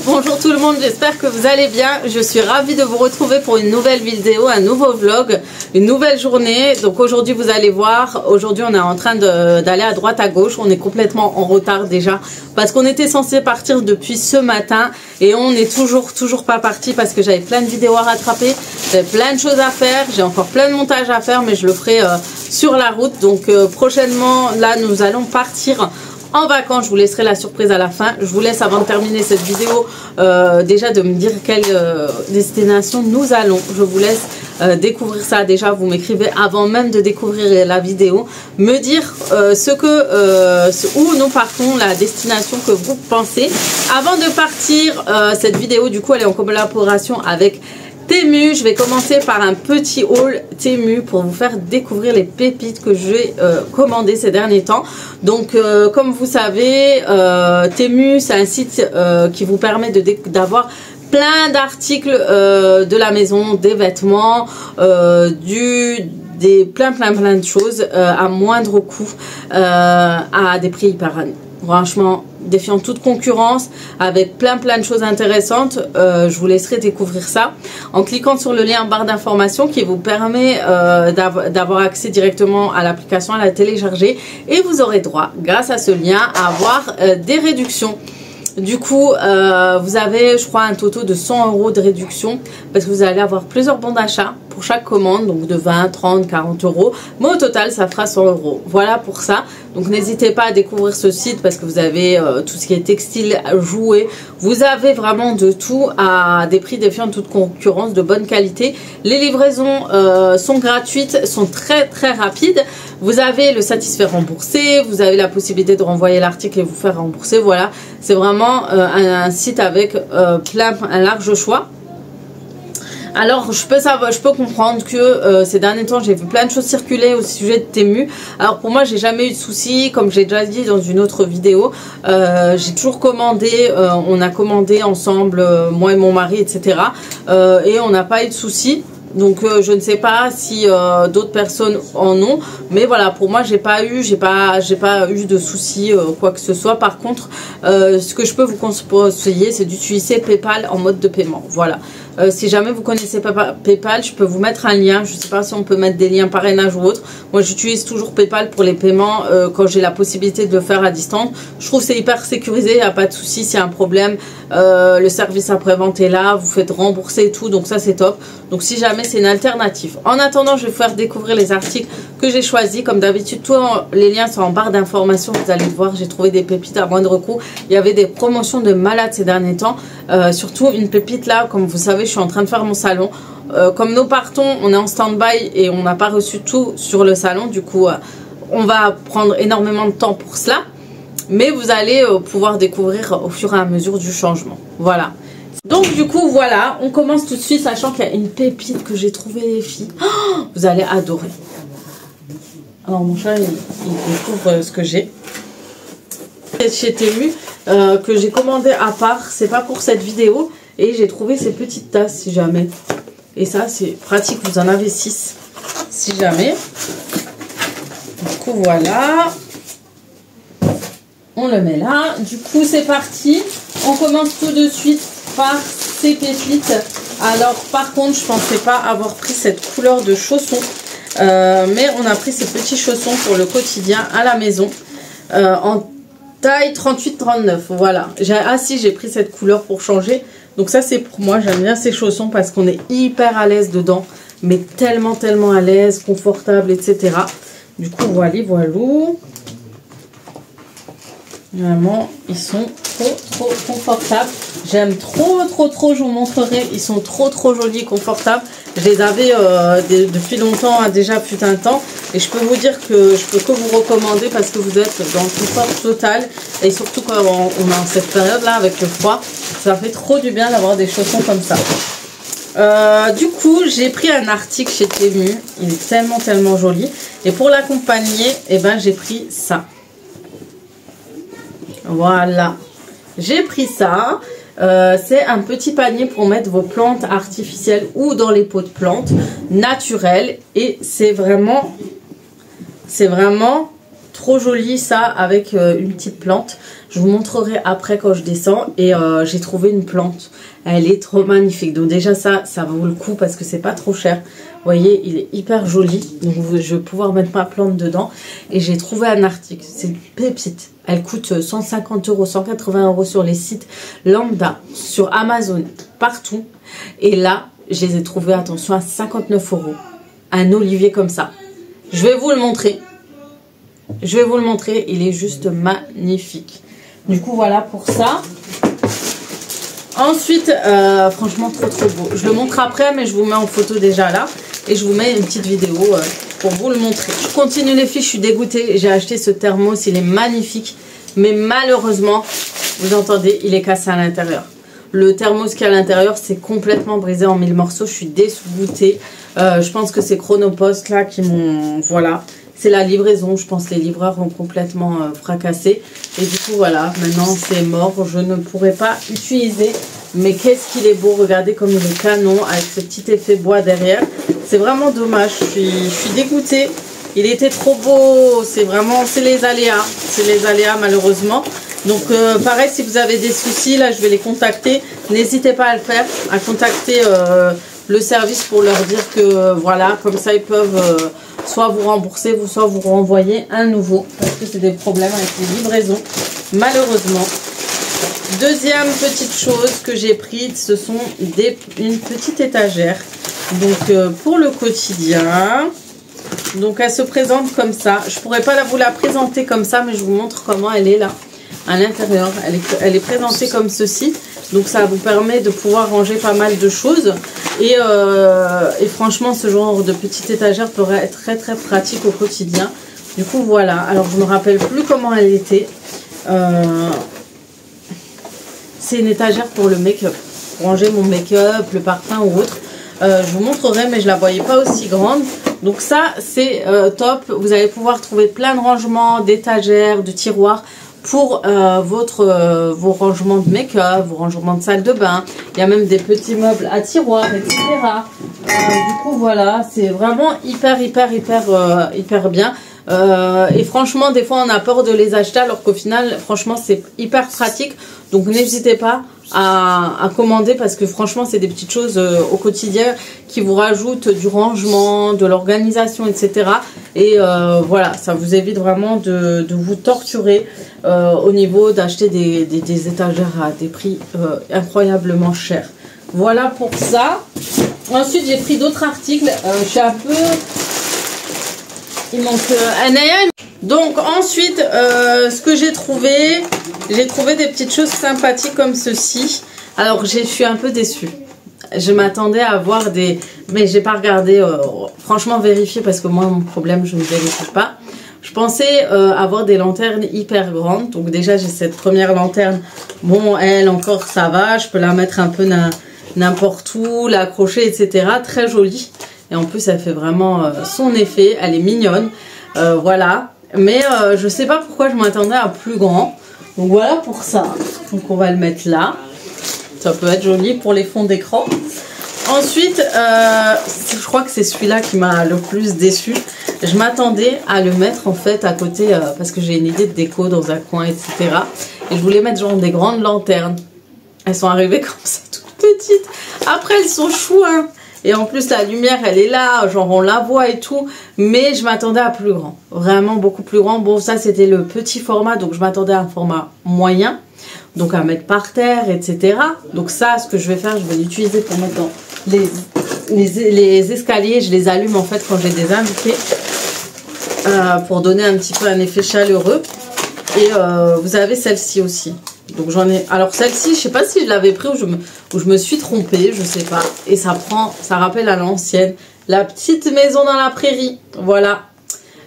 bonjour tout le monde, j'espère que vous allez bien. Je suis ravie de vous retrouver pour une nouvelle vidéo, un nouveau vlog, une nouvelle journée. Donc aujourd'hui vous allez voir, aujourd'hui on est en train d'aller à droite à gauche. On est complètement en retard déjà parce qu'on était censé partir depuis ce matin et on n'est toujours pas parti parce que j'avais plein de vidéos à rattraper, j'avais plein de choses à faire, j'ai encore plein de montage à faire, mais je le ferai sur la route. Donc prochainement là nous allons partir en vacances. Je vous laisserai la surprise à la fin. Je vous laisse, avant de terminer cette vidéo, déjà de me dire quelle destination nous allons. Je vous laisse découvrir ça. Déjà vous m'écrivez avant même de découvrir la vidéo, me dire où nous partons, la destination que vous pensez. Avant de partir, cette vidéo du coup elle est en collaboration avec Temu. Je vais commencer par un petit haul Temu pour vous faire découvrir les pépites que j'ai commandées ces derniers temps. Donc comme vous savez, Temu c'est un site qui vous permet d'avoir plein d'articles de la maison, des vêtements, plein de choses à moindre coût, à des prix hyper franchement défiant toute concurrence, avec plein de choses intéressantes. Je vous laisserai découvrir ça en cliquant sur le lien en barre d'information qui vous permet d'avoir accès directement à l'application, à la télécharger, et vous aurez droit grâce à ce lien à avoir des réductions. Du coup vous avez, je crois, un total de 100 € de réduction parce que vous allez avoir plusieurs bons d'achat pour chaque commande, donc de 20, 30, 40 €, mais au total ça fera 100 €. Voilà pour ça. Donc n'hésitez pas à découvrir ce site parce que vous avez tout ce qui est textile, jouets, vous avez vraiment de tout à des prix défiant toute concurrence, de bonne qualité. Les livraisons sont gratuites, sont très rapides. Vous avez le satisfait remboursé, vous avez la possibilité de renvoyer l'article et vous faire rembourser. Voilà, c'est vraiment un site avec un large choix. Alors je peux comprendre que ces derniers temps j'ai vu plein de choses circuler au sujet de Temu. Alors pour moi j'ai jamais eu de soucis, comme j'ai déjà dit dans une autre vidéo. J'ai toujours commandé, on a commandé ensemble, moi et mon mari, etc. Et on n'a pas eu de soucis. Donc je ne sais pas si d'autres personnes en ont, mais voilà, pour moi j'ai pas eu de soucis quoi que ce soit. Par contre ce que je peux vous conseiller, c'est d'utiliser PayPal en mode de paiement. Voilà. Si jamais vous connaissez PayPal, je peux vous mettre un lien. Je ne sais pas si on peut mettre des liens parrainage ou autre. Moi j'utilise toujours PayPal pour les paiements quand j'ai la possibilité de le faire à distance. Je trouve que c'est hyper sécurisé, il n'y a pas de souci. S'il y a un problème, le service après-vente est là, vous faites rembourser et tout, donc ça c'est top. Donc si jamais, c'est une alternative. En attendant, je vais vous faire découvrir les articles que j'ai choisis. Comme d'habitude, tous les liens sont en barre d'information. Vous allez voir, j'ai trouvé des pépites à moindre coût. Il y avait des promotions de malades ces derniers temps. Surtout une pépite là, comme vous savez, je suis en train de faire mon salon. Comme nous partons, on est en stand-by et on n'a pas reçu tout sur le salon. Du coup, on va prendre énormément de temps pour cela. Mais vous allez pouvoir découvrir au fur et à mesure du changement. Voilà. Donc du coup voilà, on commence tout de suite, sachant qu'il y a une pépite que j'ai trouvée, les filles. Oh, vous allez adorer. Alors mon chat il découvre ce que j'ai. C'est chez Temu que j'ai commandé à part, c'est pas pour cette vidéo. Et j'ai trouvé ces petites tasses si jamais. Et ça c'est pratique, vous en avez 6 si jamais. Du coup voilà. On le met là. Du coup c'est parti. On commence tout de suite par ces pépites. Alors par contre je pensais pas avoir pris cette couleur de chaussons, mais on a pris ces petits chaussons pour le quotidien à la maison en taille 38-39. voilà. Si j'ai pris cette couleur pour changer, donc ça c'est pour moi. J'aime bien ces chaussons parce qu'on est hyper à l'aise dedans, mais tellement à l'aise, confortable, etc. Du coup voilà. Vraiment, ils sont trop confortables. J'aime trop. Je vous montrerai. Ils sont trop jolis et confortables. Je les avais depuis longtemps, déjà fut un temps. Et je peux vous dire que je peux que vous recommander parce que vous êtes dans le confort total. Et surtout quand on est en cette période-là avec le froid, ça fait trop du bien d'avoir des chaussons comme ça. Du coup, j'ai pris un article chez Temu. Il est tellement joli. Et pour l'accompagner, j'ai pris ça. Voilà, j'ai pris ça. C'est un petit panier pour mettre vos plantes artificielles ou dans les pots de plantes naturelles. Et c'est vraiment trop joli ça avec une petite plante. Je vous montrerai après quand je descends. Et j'ai trouvé une plante. Elle est trop magnifique. Donc déjà ça vaut le coup parce que c'est pas trop cher. Vous voyez, il est hyper joli. Donc je vais pouvoir mettre ma plante dedans. Et j'ai trouvé un article. C'est une pépite. Elle coûte 150 €, 180 € sur les sites lambda, sur Amazon, partout. Et là, je les ai trouvés, attention, à 59 €. Un olivier comme ça. Je vais vous le montrer. Je vais vous le montrer. Il est juste magnifique. Du coup, voilà pour ça. Ensuite, franchement, trop beau. Je le montre après, mais je vous mets en photo déjà là. Et je vous mets une petite vidéo pour vous le montrer. Je continue les filles, je suis dégoûtée. J'ai acheté ce thermos, il est magnifique. Mais malheureusement, vous entendez, il est cassé à l'intérieur. Le thermos qui est à l'intérieur, c'est complètement brisé en 1000 morceaux. Je suis dégoûtée. Je pense que c'est Chronopost là qui m'ont... Voilà. C'est la livraison. Je pense que les livreurs ont complètement fracassé. Et du coup, voilà. Maintenant, c'est mort. Je ne pourrai pas utiliser. Mais qu'est-ce qu'il est beau. Regardez comme il est canon avec ce petit effet bois derrière. C'est vraiment dommage. Je suis dégoûtée. Il était trop beau. C'est vraiment... C'est les aléas. C'est les aléas malheureusement. Donc pareil, si vous avez des soucis, là je vais les contacter. N'hésitez pas à le faire, à contacter le service pour leur dire que voilà, comme ça ils peuvent soit vous rembourser, soit vous renvoyer un nouveau. Parce que c'est des problèmes avec les livraisons, malheureusement. Deuxième petite chose que j'ai prise, ce sont une petite étagère. Donc pour le quotidien. Donc elle se présente comme ça. Je pourrais pas vous la présenter comme ça, mais je vous montre comment elle est là. À l'intérieur, elle est présentée comme ceci, donc ça vous permet de pouvoir ranger pas mal de choses et franchement ce genre de petite étagère pourrait être très pratique au quotidien. Du coup voilà, alors je me rappelle plus comment elle était. C'est une étagère pour le make-up, pour ranger mon make-up, le parfum ou autre. Je vous montrerai, mais je la voyais pas aussi grande. Donc ça c'est top, vous allez pouvoir trouver plein de rangements, d'étagères, de tiroirs pour vos rangements de make-up, vos rangements de salle de bain. Il y a même des petits meubles à tiroirs, etc. Du coup, voilà, c'est vraiment hyper bien. Et franchement, des fois, on a peur de les acheter alors qu'au final, franchement, c'est hyper pratique. Donc, n'hésitez pas à commander parce que franchement, c'est des petites choses au quotidien qui vous rajoutent du rangement, de l'organisation, etc. Et voilà, ça vous évite vraiment de vous torturer au niveau d'acheter des étagères à des prix incroyablement chers. Voilà pour ça. Ensuite, j'ai pris d'autres articles. Je suis un peu... Il manque un œil. Donc ensuite, ce que j'ai trouvé des petites choses sympathiques comme ceci. Alors, je suis un peu déçue. Je m'attendais à avoir des... Mais j'ai pas regardé, franchement vérifier parce que moi, mon problème, je ne vérifie pas. Je pensais avoir des lanternes hyper grandes. Donc déjà, j'ai cette première lanterne. Bon, elle encore, ça va. Je peux la mettre un peu n'importe où, l'accrocher, etc. Très jolie. Et en plus, elle fait vraiment son effet. Elle est mignonne. Voilà. Mais je sais pas pourquoi je m'attendais à plus grand. Donc voilà pour ça. Donc on va le mettre là. Ça peut être joli pour les fonds d'écran. Ensuite, je crois que c'est celui-là qui m'a le plus déçu. Je m'attendais à le mettre en fait à côté parce que j'ai une idée de déco dans un coin, etc. Et je voulais mettre genre des grandes lanternes. Elles sont arrivées comme ça, toutes petites. Après, elles sont choues, hein. Et en plus, la lumière, elle est là, genre on la voit et tout. Mais je m'attendais à plus grand. Vraiment beaucoup plus grand. Bon, ça, c'était le petit format. Donc, je m'attendais à un format moyen. Donc, à mettre par terre, etc. Donc, ça, ce que je vais faire, je vais l'utiliser pour mettre dans les escaliers. Je les allume, en fait, quand j'ai des invités. Pour donner un petit peu un effet chaleureux. Et vous avez celle-ci aussi. Donc j'en ai... Alors celle-ci, je sais pas si je l'avais pris ou je me suis trompée, je sais pas. Et ça rappelle à l'ancienne. La petite maison dans la prairie. Voilà.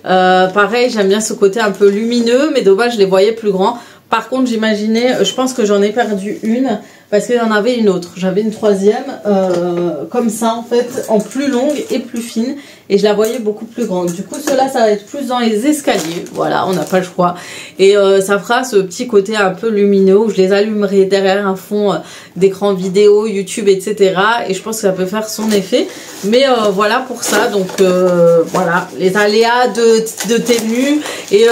Pareil, j'aime bien ce côté un peu lumineux, mais dommage, je les voyais plus grands. Par contre, j'imaginais, je pense que j'en ai perdu une. parce qu'il y en avait une autre. J'avais une troisième comme ça en fait, en plus longue et plus fine, et je la voyais beaucoup plus grande. Du coup cela ça va être plus dans les escaliers, voilà, on n'a pas le choix, et ça fera ce petit côté un peu lumineux où je les allumerai derrière un fond d'écran vidéo, YouTube, etc. Et je pense que ça peut faire son effet. Mais voilà pour ça. Donc voilà, les aléas de Temu. Et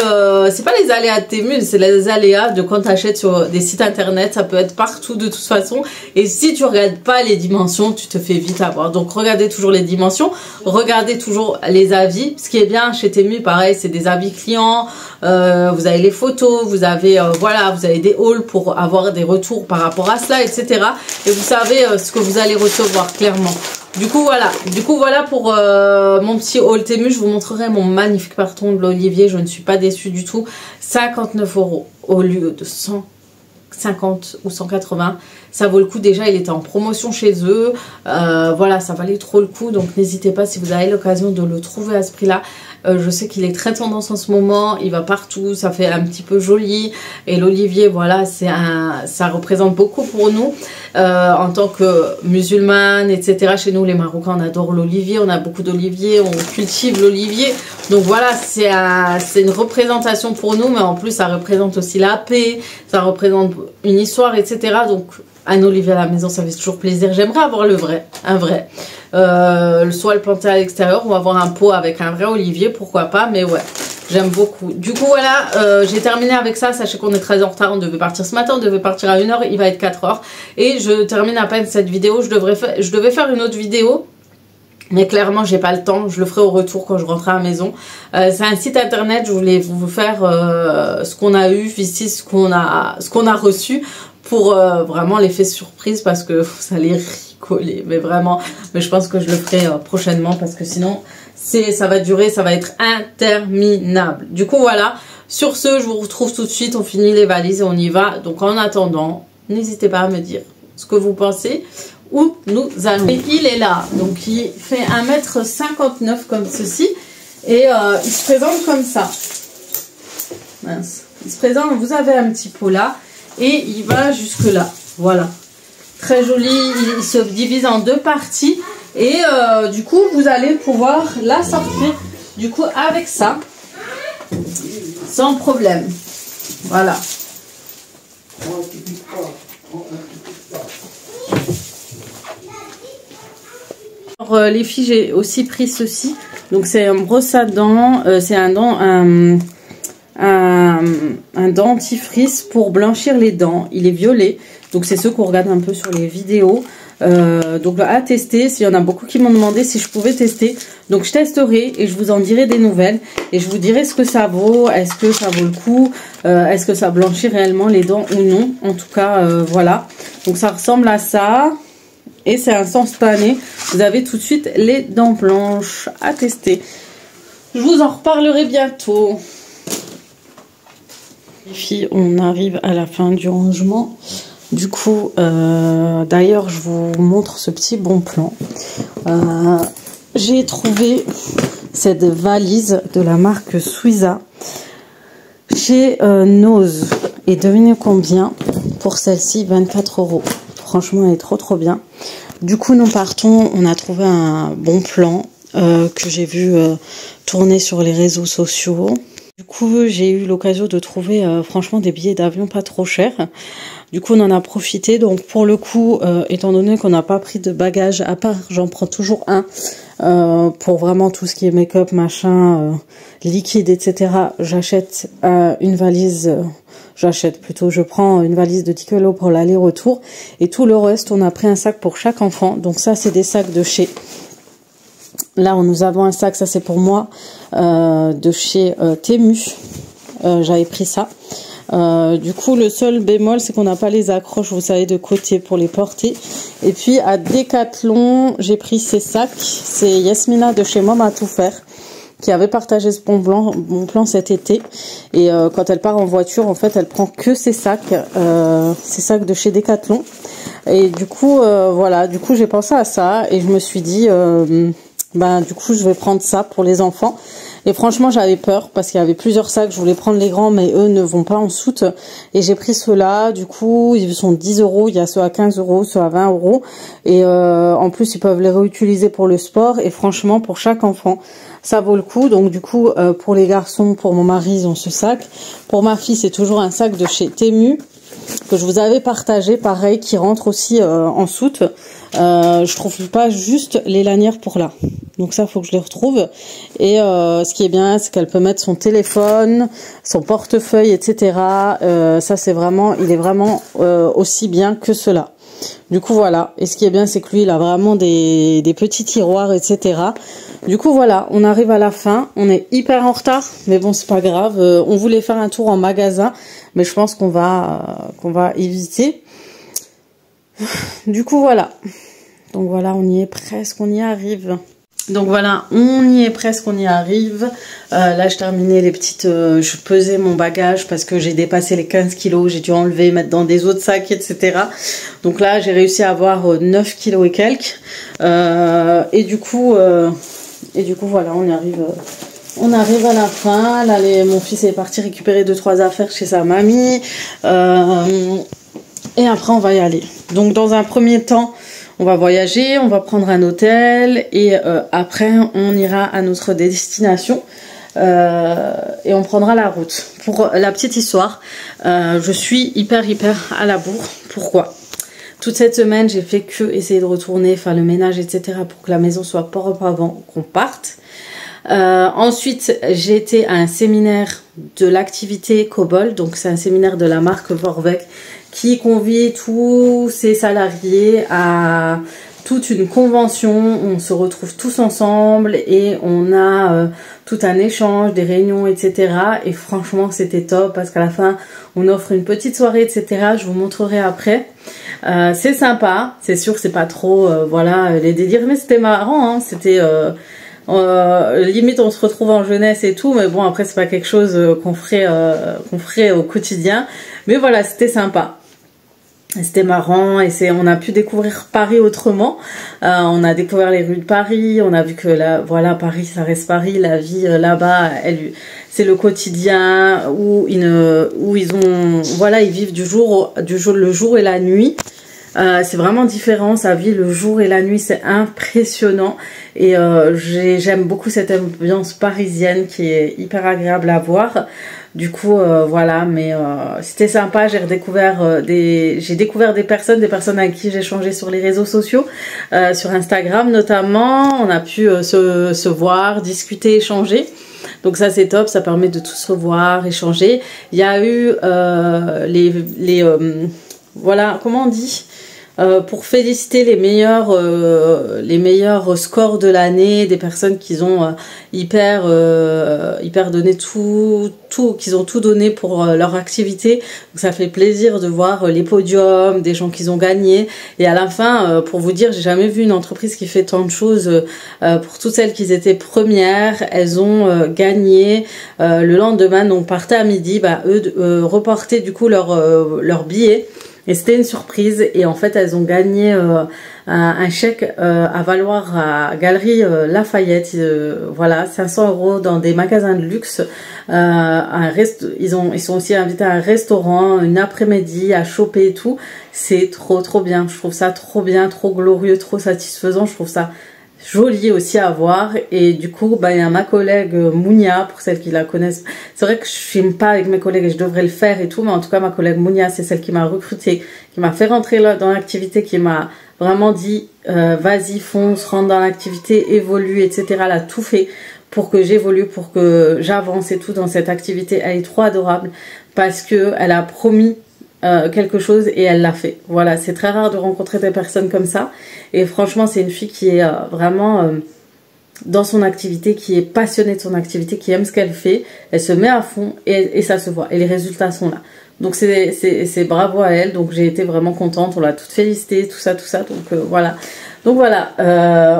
c'est pas les aléas de Temu, c'est les aléas de quand tu achètes sur des sites internet. Ça peut être partout de toute façon. Et si tu regardes pas les dimensions, tu te fais vite avoir. Donc regardez toujours les dimensions, regardez toujours les avis. Ce qui est bien chez Temu, pareil, c'est des avis clients. Vous avez les photos, vous avez voilà, vous avez des hauls pour avoir des retours par rapport à cela, etc. Et vous savez ce que vous allez recevoir clairement. Du coup voilà pour mon petit haul Temu. Je vous montrerai mon magnifique carton de l'Olivier. Je ne suis pas déçue du tout. 59 € au lieu de 150 ou 180. Ça vaut le coup. Déjà il était en promotion chez eux, voilà, ça valait trop le coup. Donc n'hésitez pas si vous avez l'occasion de le trouver à ce prix là. Je sais qu'il est très tendance en ce moment, il va partout, ça fait un petit peu joli. Et l'Olivier, voilà, ça représente beaucoup pour nous en tant que musulmane, etc. Chez nous les Marocains, on adore l'Olivier, on a beaucoup d'oliviers, on cultive l'Olivier. Donc voilà, c'est une représentation pour nous, mais en plus ça représente aussi la paix, ça représente une histoire, etc. Donc un olivier à la maison, ça fait toujours plaisir. J'aimerais avoir un vrai. Soit le planter à l'extérieur ou avoir un pot avec un vrai olivier, pourquoi pas, mais ouais, j'aime beaucoup. Du coup voilà, j'ai terminé avec ça. Sachez qu'on est très en retard, on devait partir ce matin, on devait partir à 1 h, il va être 4 h. Et je termine à peine cette vidéo. Je devais faire une autre vidéo, mais clairement j'ai pas le temps. Je le ferai au retour quand je rentrerai à la maison. C'est un site internet, je voulais vous faire ce qu'on a eu ici, ce qu'on a reçu, pour vraiment l'effet surprise, parce que vous allez rigoler, mais vraiment. Mais je pense que je le ferai prochainement, parce que sinon ça va durer, ça va être interminable. Du coup voilà, sur ce je vous retrouve tout de suite, on finit les valises et on y va. Donc en attendant, n'hésitez pas à me dire ce que vous pensez, où nous allons. Et il est là, donc il fait 1,59 m comme ceci, et il se présente comme ça. Mince. Il se présente, vous avez un petit pot là, et il va jusque là, voilà, très joli. Il se divise en deux parties, et du coup vous allez pouvoir la sortir du coup avec ça sans problème, voilà. Alors, les filles, j'ai aussi pris ceci, donc c'est un brosse à dents, c'est un dentifrice pour blanchir les dents. Il est violet, donc c'est ceux qu'on regarde un peu sur les vidéos. Donc à tester, s'il y en a beaucoup qui m'ont demandé si je pouvais tester, donc je testerai et je vous en dirai des nouvelles, et je vous dirai ce que ça vaut, est-ce que ça vaut le coup, est-ce que ça blanchit réellement les dents ou non. En tout cas voilà, donc ça ressemble à ça, et c'est instantané, vous avez tout de suite les dents blanches. À tester, je vous en reparlerai bientôt. Les filles, on arrive à la fin du rangement. Du coup, d'ailleurs, je vous montre ce petit bon plan. J'ai trouvé cette valise de la marque Suiza chez Nose. Et devinez combien pour celle-ci? 24 €. Franchement, elle est trop bien. Du coup, nous partons. On a trouvé un bon plan que j'ai vu tourner sur les réseaux sociaux. Du coup, j'ai eu l'occasion de trouver franchement des billets d'avion pas trop chers. Du coup, on en a profité. Donc, pour le coup, étant donné qu'on n'a pas pris de bagages, à part, j'en prends toujours un pour vraiment tout ce qui est make-up, machin, liquide, etc. J'achète une valise, je prends une valise de 10 kg pour l'aller-retour. Et tout le reste, on a pris un sac pour chaque enfant. Donc ça, c'est des sacs de chez... Là, nous avons un sac, ça c'est pour moi, de chez Temu. J'avais pris ça. Du coup, le seul bémol, c'est qu'on n'a pas les accroches, vous savez, de côté pour les porter. Et puis, à Decathlon, j'ai pris ces sacs. C'est Yasmina de chez Maman à tout faire qui avait partagé ce bon plan cet été. Et quand elle part en voiture, en fait, elle prend que ces sacs de chez Decathlon. Et du coup, voilà, du coup, j'ai pensé à ça et je me suis dit... du coup, je vais prendre ça pour les enfants. Et franchement, j'avais peur parce qu'il y avait plusieurs sacs. Je voulais prendre les grands, mais eux ne vont pas en soute. Et j'ai pris ceux-là. Du coup, ils sont 10 €. Il y a ceux à 15 €, ceux à 20 €. Et en plus, ils peuvent les réutiliser pour le sport. Et franchement, pour chaque enfant, ça vaut le coup. Donc du coup, pour les garçons, pour mon mari, ils ont ce sac. Pour ma fille, c'est toujours un sac de chez Temu que je vous avais partagé, pareil, qui rentre aussi en soute. Je trouve pas juste les lanières pour là. Donc ça, faut que je les retrouve. Et ce qui est bien, c'est qu'elle peut mettre son téléphone, son portefeuille, etc. Ça, c'est vraiment, il est vraiment aussi bien que cela. Du coup, voilà. Et ce qui est bien, c'est que lui, il a vraiment des petits tiroirs, etc. Du coup, voilà, on arrive à la fin. On est hyper en retard, mais bon, c'est pas grave. On voulait faire un tour en magasin, mais je pense qu'on va éviter. Du coup, voilà. Donc voilà, on y est presque, on y arrive. Donc voilà, on y est presque, on y arrive. Là, je terminais les petites... je pesais mon bagage parce que j'ai dépassé les 15 kilos. J'ai dû enlever, mettre dans des autres sacs, etc. Donc là, j'ai réussi à avoir 9 kilos et quelques. Et du coup, voilà, on y arrive... on arrive à la fin. Là, mon fils est parti récupérer 2-3 affaires chez sa mamie. Et après, on va y aller. Donc, dans un premier temps... on va voyager, on va prendre un hôtel et après on ira à notre destination et on prendra la route. Pour la petite histoire, je suis hyper à la bourre. Pourquoi? Toute cette semaine, j'ai fait que essayer de retourner, faire le ménage, etc. pour que la maison soit propre avant qu'on parte. Ensuite, j'ai été à un séminaire de l'activité COBOL, donc c'est un séminaire de la marque Vorwerk qui convie tous ses salariés à toute une convention. On se retrouve tous ensemble et on a tout un échange, des réunions, etc. Et franchement, c'était top parce qu'à la fin, on offre une petite soirée, etc. Je vous montrerai après. C'est sympa, c'est sûr que c'est pas trop, voilà, les délires, mais c'était marrant, hein. C'était... limite on se retrouve en jeunesse et tout, mais bon après c'est pas quelque chose qu'on ferait au quotidien, mais voilà, c'était sympa, c'était marrant et on a pu découvrir Paris autrement. On a découvert les rues de Paris, on a vu que là, voilà, Paris ça reste Paris, la vie là-bas c'est le quotidien où ils ont, voilà, ils vivent le jour et la nuit. C'est vraiment différent, sa vie le jour et la nuit, c'est impressionnant et j'aime beaucoup cette ambiance parisienne qui est hyper agréable à voir. Du coup voilà, mais c'était sympa. J'ai découvert des personnes avec qui j'ai échangé sur les réseaux sociaux, sur Instagram notamment. On a pu se voir, discuter, échanger. Donc ça c'est top, ça permet de tous se voir, échanger. Il y a eu voilà, comment on dit, pour féliciter les meilleurs scores de l'année, des personnes qui ont hyper donné qu'ils ont tout donné pour leur activité. Donc ça fait plaisir de voir les podiums, des gens qui ont gagné. Et à la fin, pour vous dire, j'ai jamais vu une entreprise qui fait tant de choses. Pour toutes celles qui étaient premières, elles ont gagné. Le lendemain, on partait à midi, eux reportaient du coup leur billet. Et c'était une surprise et en fait elles ont gagné un chèque à valoir à Galerie Lafayette, voilà, 500 € dans des magasins de luxe. Ils sont aussi invités à un restaurant, une après-midi à choper et tout. C'est trop bien, je trouve ça trop bien, trop glorieux, trop satisfaisant, je trouve ça joli aussi à voir. Et du coup il y a ma collègue Mounia, pour celles qui la connaissent. C'est vrai que je filme pas avec mes collègues et je devrais le faire et tout, mais en tout cas ma collègue Mounia, c'est celle qui m'a recrutée, qui m'a fait rentrer là dans l'activité, qui m'a vraiment dit vas-y fonce, rentre dans l'activité, évolue, etc. Elle a tout fait pour que j'évolue, pour que j'avance et tout dans cette activité. Elle est trop adorable parce que elle a promis quelque chose et elle l'a fait. Voilà, c'est très rare de rencontrer des personnes comme ça et franchement c'est une fille qui est vraiment dans son activité, qui est passionnée de son activité, qui aime ce qu'elle fait, elle se met à fond et ça se voit et les résultats sont là. Donc c'est bravo à elle. Donc j'ai été vraiment contente. On l'a toute félicité, tout ça. Donc voilà. Donc voilà,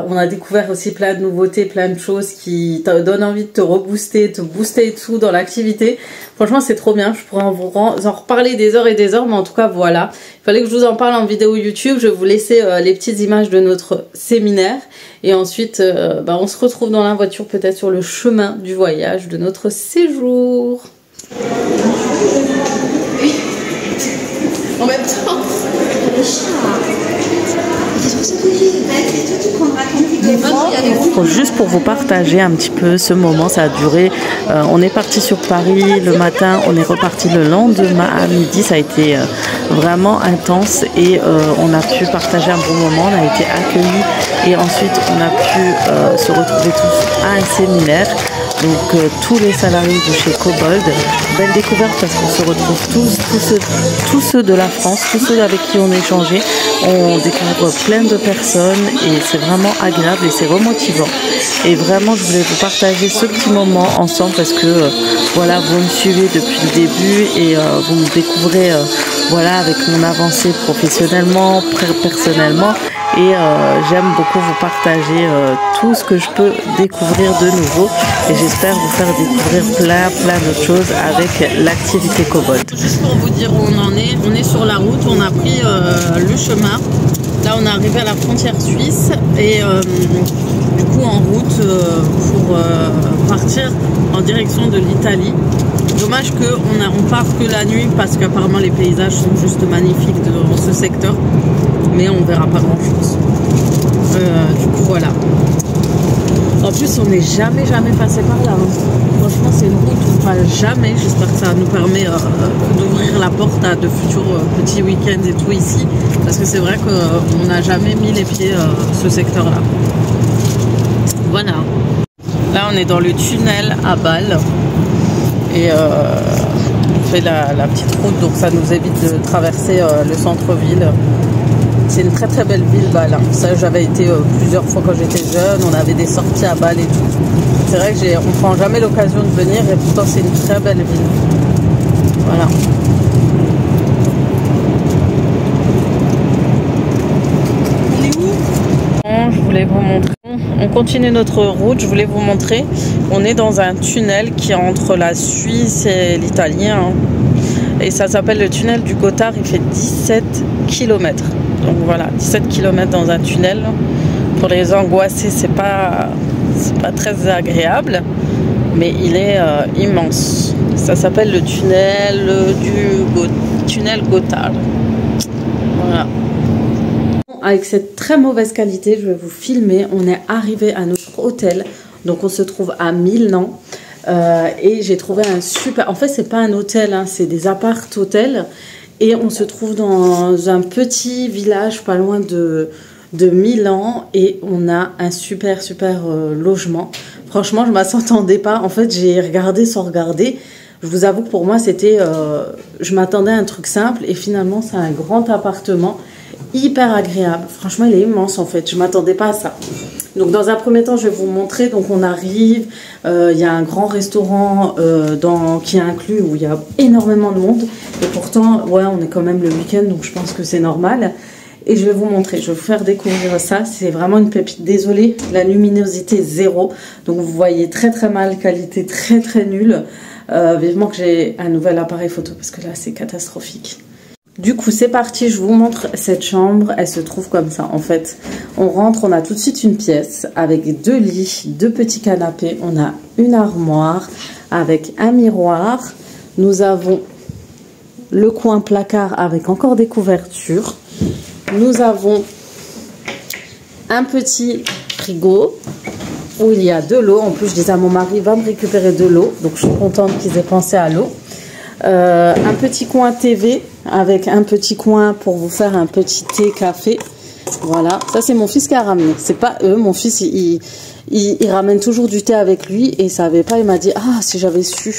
on a découvert aussi plein de nouveautés, plein de choses qui te donnent envie de te rebooster, te booster et tout dans l'activité. Franchement, c'est trop bien. Je pourrais en reparler des heures et des heures, mais en tout cas, voilà. Il fallait que je vous en parle en vidéo YouTube. Je vais vous laisser les petites images de notre séminaire. Et ensuite, on se retrouve dans la voiture, peut-être sur le chemin du voyage de notre séjour. Oui. En même temps. Juste pour vous partager un petit peu ce moment, ça a duré, on est parti sur Paris le matin, on est reparti le lendemain à midi, ça a été vraiment intense et on a pu partager un bon moment, on a été accueillis et ensuite on a pu se retrouver tous à un séminaire. Donc tous les salariés de chez Kobold, belle découverte parce qu'on se retrouve tous ceux de la France, tous ceux avec qui on échangeait, on découvre plein de personnes et c'est vraiment agréable et c'est remotivant. Et vraiment je voulais vous partager ce petit moment ensemble parce que voilà, vous me suivez depuis le début et vous me découvrez voilà, avec mon avancée professionnellement, personnellement. Et j'aime beaucoup vous partager tout ce que je peux découvrir de nouveau et j'espère vous faire découvrir plein d'autres choses avec l'activité Kobold. Juste pour vous dire où on est sur la route, on a pris le chemin. Là on est arrivé à la frontière suisse et du coup en route pour partir en direction de l'Italie. Dommage qu'on part que la nuit parce qu'apparemment les paysages sont juste magnifiques dans ce secteur. Mais on verra pas grand chose. Du coup voilà. En plus on n'est jamais passé par là. Franchement c'est une route où on passe jamais. J'espère que ça nous permet d'ouvrir la porte à de futurs petits week-ends et tout ici. Parce que c'est vrai qu'on n'a jamais mis les pieds ce secteur là. Voilà. Là on est dans le tunnel à Bâle. Et on fait la petite route, donc ça nous évite de traverser le centre-ville. C'est une très belle ville, Bâle. Ça, j'avais été plusieurs fois quand j'étais jeune. On avait des sorties à Bâle et tout. C'est vrai que on prend jamais l'occasion de venir et pourtant c'est une très belle ville. Voilà. On est où? Je voulais vous montrer. On continue notre route. Je voulais vous montrer. On est dans un tunnel qui est entre la Suisse et l'Italie. Et ça s'appelle le tunnel du Gothard. Il fait 17 km. Donc voilà, 17 km dans un tunnel. Pour les angoissés, c'est pas très agréable, mais il est immense. Ça s'appelle le tunnel tunnel Gothard. Voilà. Avec cette très mauvaise qualité, je vais vous filmer. On est arrivé à notre hôtel, donc on se trouve à Milan. Et j'ai trouvé un super... En fait, c'est pas un hôtel, hein, c'est des appart-hôtels. Et on se trouve dans un petit village pas loin de Milan et on a un super logement. Franchement, je ne m'attendais pas. En fait, j'ai regardé sans regarder. Je vous avoue que pour moi, c'était... je m'attendais à un truc simple et finalement, c'est un grand appartement hyper agréable. Franchement, il est immense en fait. Je ne m'attendais pas à ça. Donc, dans un premier temps, je vais vous montrer. Donc, on arrive. Il y a un grand restaurant qui est inclus où il y a énormément de monde. Et pourtant, ouais, on est quand même le week-end, donc je pense que c'est normal. Et je vais vous montrer. Je vais vous faire découvrir ça. C'est vraiment une pépite. Désolée, la luminosité est 0. Donc, vous voyez très mal. Qualité très nulle. Vivement que j'ai un nouvel appareil photo parce que là, c'est catastrophique. Du coup, c'est parti, je vous montre cette chambre. Elle se trouve comme ça. En fait, on rentre, on a tout de suite une pièce avec 2 lits, 2 petits canapés. On a une armoire avec un miroir. Nous avons le coin placard avec encore des couvertures. Nous avons un petit frigo où il y a de l'eau. En plus, je disais à mon mari, va me récupérer de l'eau. Donc, je suis contente qu'ils aient pensé à l'eau. Un petit coin TV avec un petit coin pour vous faire un petit thé, café. Voilà, ça c'est mon fils qui a ramené. C'est pas eux, mon fils il ramène toujours du thé avec lui et il savait pas, il m'a dit ah si j'avais su.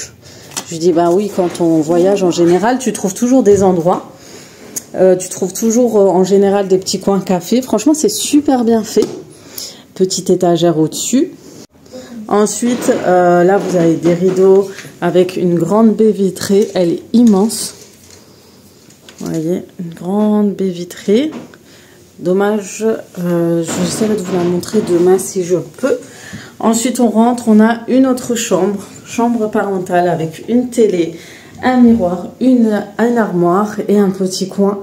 Je lui dis bah oui, quand on voyage en général tu trouves toujours des endroits. Tu trouves toujours en général des petits coins café. Franchement c'est super bien fait. Petite étagère au-dessus. Ensuite, là, vous avez des rideaux avec une grande baie vitrée. Elle est immense. Vous voyez, une grande baie vitrée. Dommage, j'essaierai de vous la montrer demain si je peux. Ensuite, on rentre, on a une autre chambre parentale avec une télé, un miroir, un armoire et un petit coin.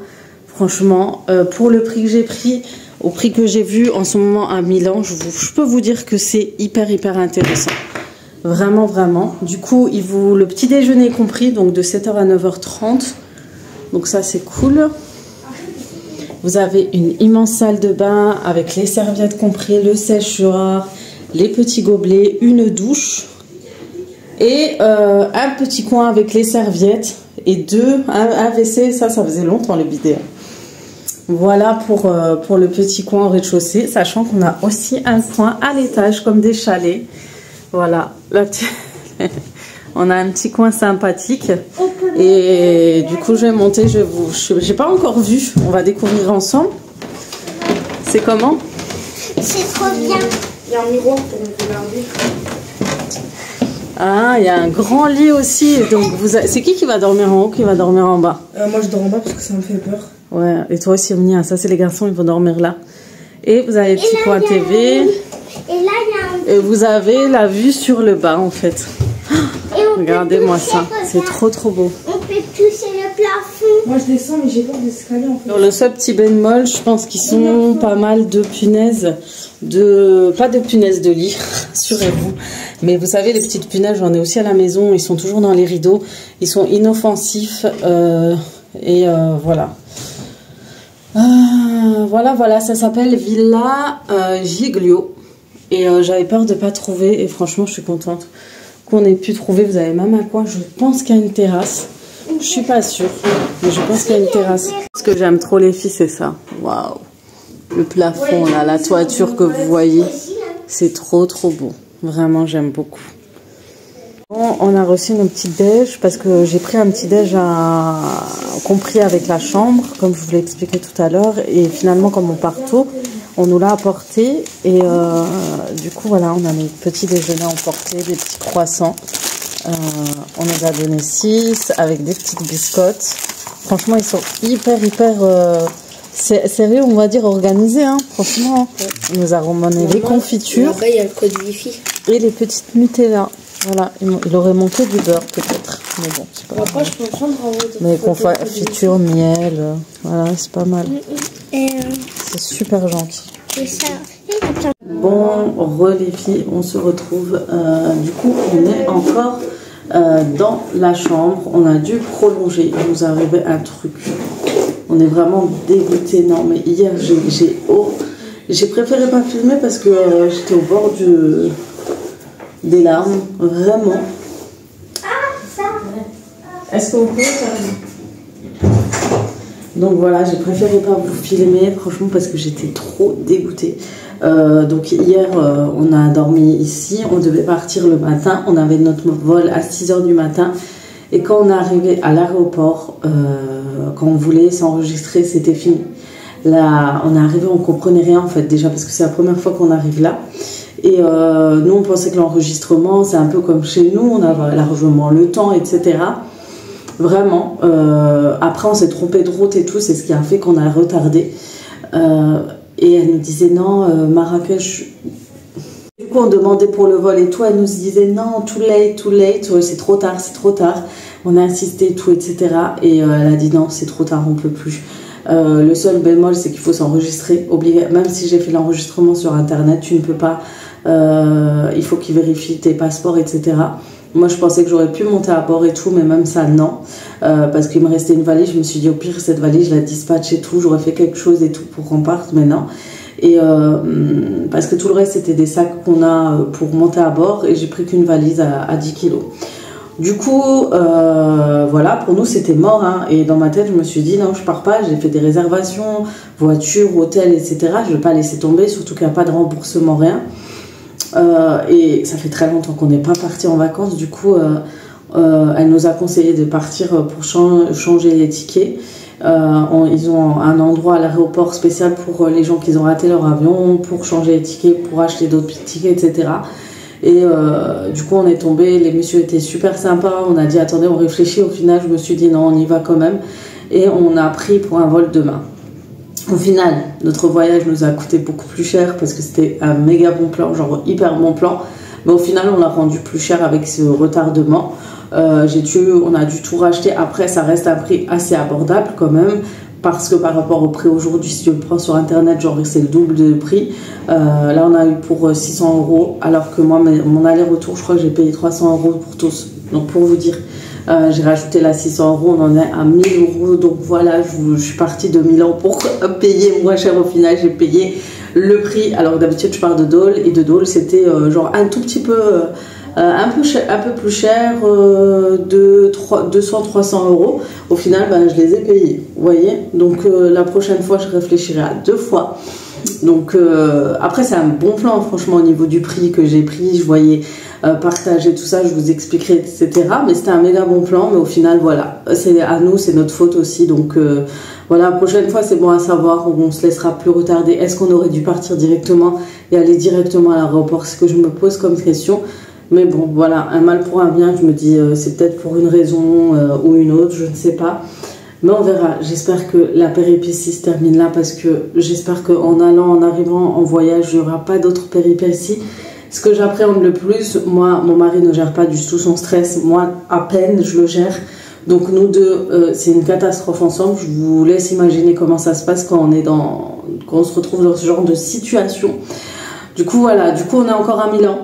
Franchement, pour le prix que j'ai pris, au prix que j'ai vu en ce moment à Milan, je peux vous dire que c'est hyper intéressant. Vraiment, vraiment. Du coup, le petit déjeuner est compris, donc de 7h à 9h30. Donc ça, c'est cool. Vous avez une immense salle de bain avec les serviettes comprises, le sèche-cheveux, les petits gobelets, une douche et un petit coin avec les serviettes et un WC. Ça faisait longtemps les bidets. Voilà pour le petit coin au rez-de-chaussée, sachant qu'on a aussi un coin à l'étage comme des chalets. Voilà, on a un petit coin sympathique et du coup je vais monter, j'ai pas encore vu, on va découvrir ensemble. C'est comment? C'est trop bien. Il y a un miroir pour nous regarder. Ah, il y a un grand lit aussi. Donc c'est qui va dormir en haut, qui va dormir en bas? Moi je dors en bas parce que ça me fait peur. Ouais, et toi aussi Omnia, ça c'est les garçons, ils vont dormir là. Et vous avez le petit coin TV. Et là il y a un... Et vous avez la vue sur le bas en fait. Regardez-moi ça, c'est trop beau. On peut toucher le plafond. Moi je descends mais j'ai peur d'escalier en fait. Sur le seul petit bémol, je pense qu'ils sont pas mal de punaises, pas de punaises de lit, rassurez-vous. Mais vous savez, les petites punaises, j'en ai aussi à la maison, ils sont toujours dans les rideaux, ils sont inoffensifs voilà. Voilà, ça s'appelle Villa Giglio. Et j'avais peur de ne pas trouver, et franchement, je suis contente qu'on ait pu trouver. Vous avez même un coin, je pense qu'il y a une terrasse. Je suis pas sûre, mais je pense qu'il y a une terrasse. Ce que j'aime trop, les filles, c'est ça. Waouh! Le plafond, là, la toiture que vous voyez, c'est trop beau. Vraiment, j'aime beaucoup. Bon, on a reçu nos petits déj parce que j'ai pris un petit déj compris avec la chambre, comme je vous l'ai expliqué tout à l'heure. Et finalement, comme on part tôt, on nous l'a apporté. Et du coup, voilà, on a nos petits déjeuners emportés, des petits croissants. On nous a donné 6 avec des petites biscottes. Franchement, ils sont hyper sérieux, on va dire, organisés. Hein. Franchement, on nous a ramené les confitures. Après, il y a le code Wi-Fi. Et les petites Nutella. Voilà, il aurait manqué du beurre peut-être. Mais bon, c'est pas grave. Après, je peux prendre en haut. Mais confiture, miel, voilà, c'est pas mal. C'est super gentil. C'est ça. Bon, les filles, on se retrouve. Du coup, on est encore dans la chambre. On a dû prolonger. Il nous est arrivé un truc. On est vraiment dégoûtés. Non, mais hier, j'ai préféré pas filmer parce que j'étais au bord des larmes. Vraiment. Est-ce que vous pouvez faire... Donc voilà, j'ai préféré pas vous filmer, franchement, parce que j'étais trop dégoûtée. Donc hier, on a dormi ici, on devait partir le matin, on avait notre vol à 6h du matin. Et quand on est arrivé à l'aéroport, quand on voulait s'enregistrer, c'était fini. Là, on est arrivé, on comprenait rien en fait, déjà parce que c'est la première fois qu'on arrive là. Et nous, on pensait que l'enregistrement, c'est un peu comme chez nous, on a largement le temps, etc. Vraiment. Après, on s'est trompé de route et tout, c'est ce qui a fait qu'on a retardé. Et elle nous disait non, Marrakech. Du coup, on demandait pour le vol et tout. Elle nous disait non, too late, c'est trop tard, c'est trop tard. On a insisté et tout, etc. Et elle a dit non, c'est trop tard, on peut plus. Le seul bémol, c'est qu'il faut s'enregistrer. Même si j'ai fait l'enregistrement sur internet, tu ne peux pas. Il faut qu'ils vérifient tes passeports, etc. Moi, je pensais que j'aurais pu monter à bord et tout, mais même ça, non. Parce qu'il me restait une valise. Je me suis dit, au pire, cette valise, je la dispatche et tout. J'aurais fait quelque chose et tout pour qu'on parte, mais non. Et parce que tout le reste, c'était des sacs qu'on a pour monter à bord. Et j'ai pris qu'une valise à 10 kilos. Du coup, voilà, pour nous, c'était mort. Hein. Et dans ma tête, je me suis dit, non, je pars pas. J'ai fait des réservations, voiture, hôtel, etc. Je vais pas laisser tomber, surtout qu'il n'y a pas de remboursement, rien. Et ça fait très longtemps qu'on n'est pas parti en vacances. Du coup, elle nous a conseillé de partir pour changer les tickets. Ils ont un endroit à l'aéroport spécial pour les gens qui ont raté leur avion, pour changer les tickets, pour acheter d'autres tickets, etc. Et du coup, on est tombé. Les messieurs étaient super sympas. On a dit, attendez, on réfléchit. Au final, je me suis dit, non, on y va quand même. et on a pris pour un vol demain. Au final, notre voyage nous a coûté beaucoup plus cher parce que c'était un méga bon plan, genre hyper bon plan. Mais au final, on l'a rendu plus cher avec ce retardement. On a dû tout racheter. Après, ça reste un prix assez abordable quand même. Parce que par rapport au prix aujourd'hui, si tu le prends sur internet, genre c'est le double de prix. Là, on a eu pour 600 €. Alors que moi, mon aller-retour, je crois que j'ai payé 300 € pour tous. Donc pour vous dire, j'ai rajouté la 600 €, on en est à 1000 €. Donc voilà, je suis partie de Milan pour payer moins cher. Au final, j'ai payé le prix. Alors d'habitude, je pars de Dole. Et de Dole, c'était genre un tout petit peu... un peu plus cher, de 200-300 €. Au final, je les ai payés, vous voyez. Donc la prochaine fois, je réfléchirai à 2 fois. Donc après, c'est un bon plan, franchement, au niveau du prix que j'ai pris. Je voyais partager tout ça, je vous expliquerai, etc. Mais c'était un méga bon plan. Mais au final, voilà, c'est à nous, c'est notre faute aussi. Donc voilà, la prochaine fois, c'est bon à savoir, on se laissera plus retarder. Est-ce qu'on aurait dû partir directement et aller directement à l'aéroport? C'est ce que je me pose comme question. Mais bon, voilà, un mal pour un bien, je me dis, c'est peut-être pour une raison ou une autre, je ne sais pas. Mais on verra. J'espère que la péripétie se termine là parce que j'espère qu'en allant, en arrivant en voyage, il n'y aura pas d'autres péripéties. Ce que j'appréhende le plus, moi, mon mari ne gère pas du tout son stress. Moi, à peine, je le gère. Donc nous deux, c'est une catastrophe ensemble. Je vous laisse imaginer comment ça se passe quand on se retrouve dans ce genre de situation. Du coup, voilà. Du coup, on est encore à Milan.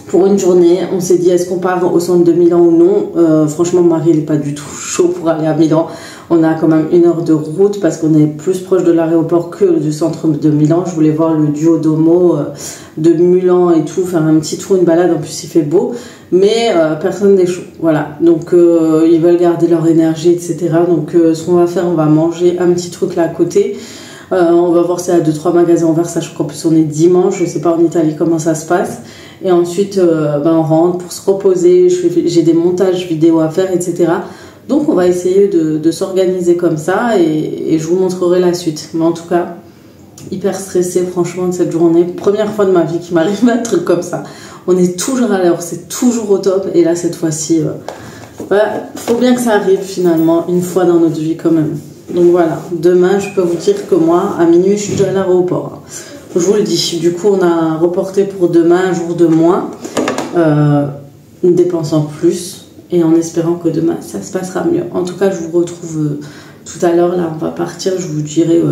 Pour une journée, on s'est dit est-ce qu'on part au centre de Milan ou non. Franchement, mon mari n'est pas du tout chaud pour aller à Milan. On a quand même 1 heure de route parce qu'on est plus proche de l'aéroport que du centre de Milan. Je voulais voir le Duomo de Milan et tout, faire un petit tour, une balade. En plus, il fait beau, mais personne n'est chaud. Voilà, donc ils veulent garder leur énergie, etc. Donc ce qu'on va faire, on va manger un petit truc là à côté. On va voir si à 2-3 magasins ouverts, sachant qu'en plus on est dimanche. Je sais pas en Italie comment ça se passe. Et ensuite, on rentre pour se reposer. J'ai des montages vidéo à faire, etc. Donc, on va essayer de s'organiser comme ça et je vous montrerai la suite. Mais en tout cas, hyper stressée, franchement, de cette journée. Première fois de ma vie qu'il m'arrive un truc comme ça. On est toujours à l'heure, c'est toujours au top. Et là, cette fois-ci, faut bien que ça arrive finalement, une fois dans notre vie quand même. Donc voilà, demain, je peux vous dire que moi, à minuit, je suis déjà à l'aéroport. Je vous le dis, du coup on a reporté pour demain un jour de moins, une dépense en plus, et en espérant que demain ça se passera mieux. En tout cas, je vous retrouve tout à l'heure, là on va partir, je vous dirai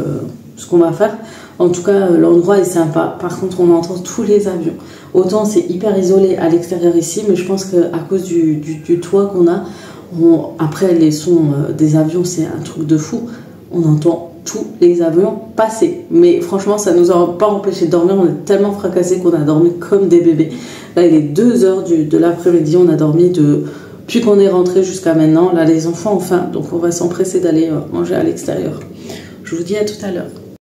ce qu'on va faire. En tout cas, l'endroit est sympa, par contre on entend tous les avions. Autant c'est hyper isolé à l'extérieur ici, mais je pense qu'à cause du toit qu'on a, après les sons des avions c'est un truc de fou, on entend tous les avions passer. Mais franchement, ça nous a pas empêché de dormir. On est tellement fracassés qu'on a dormi comme des bébés. Là, il est 2 h de l'après-midi. On a dormi depuis qu'on est rentré jusqu'à maintenant. Là, les enfants ont faim. Donc, on va s'empresser d'aller manger à l'extérieur. Je vous dis à tout à l'heure.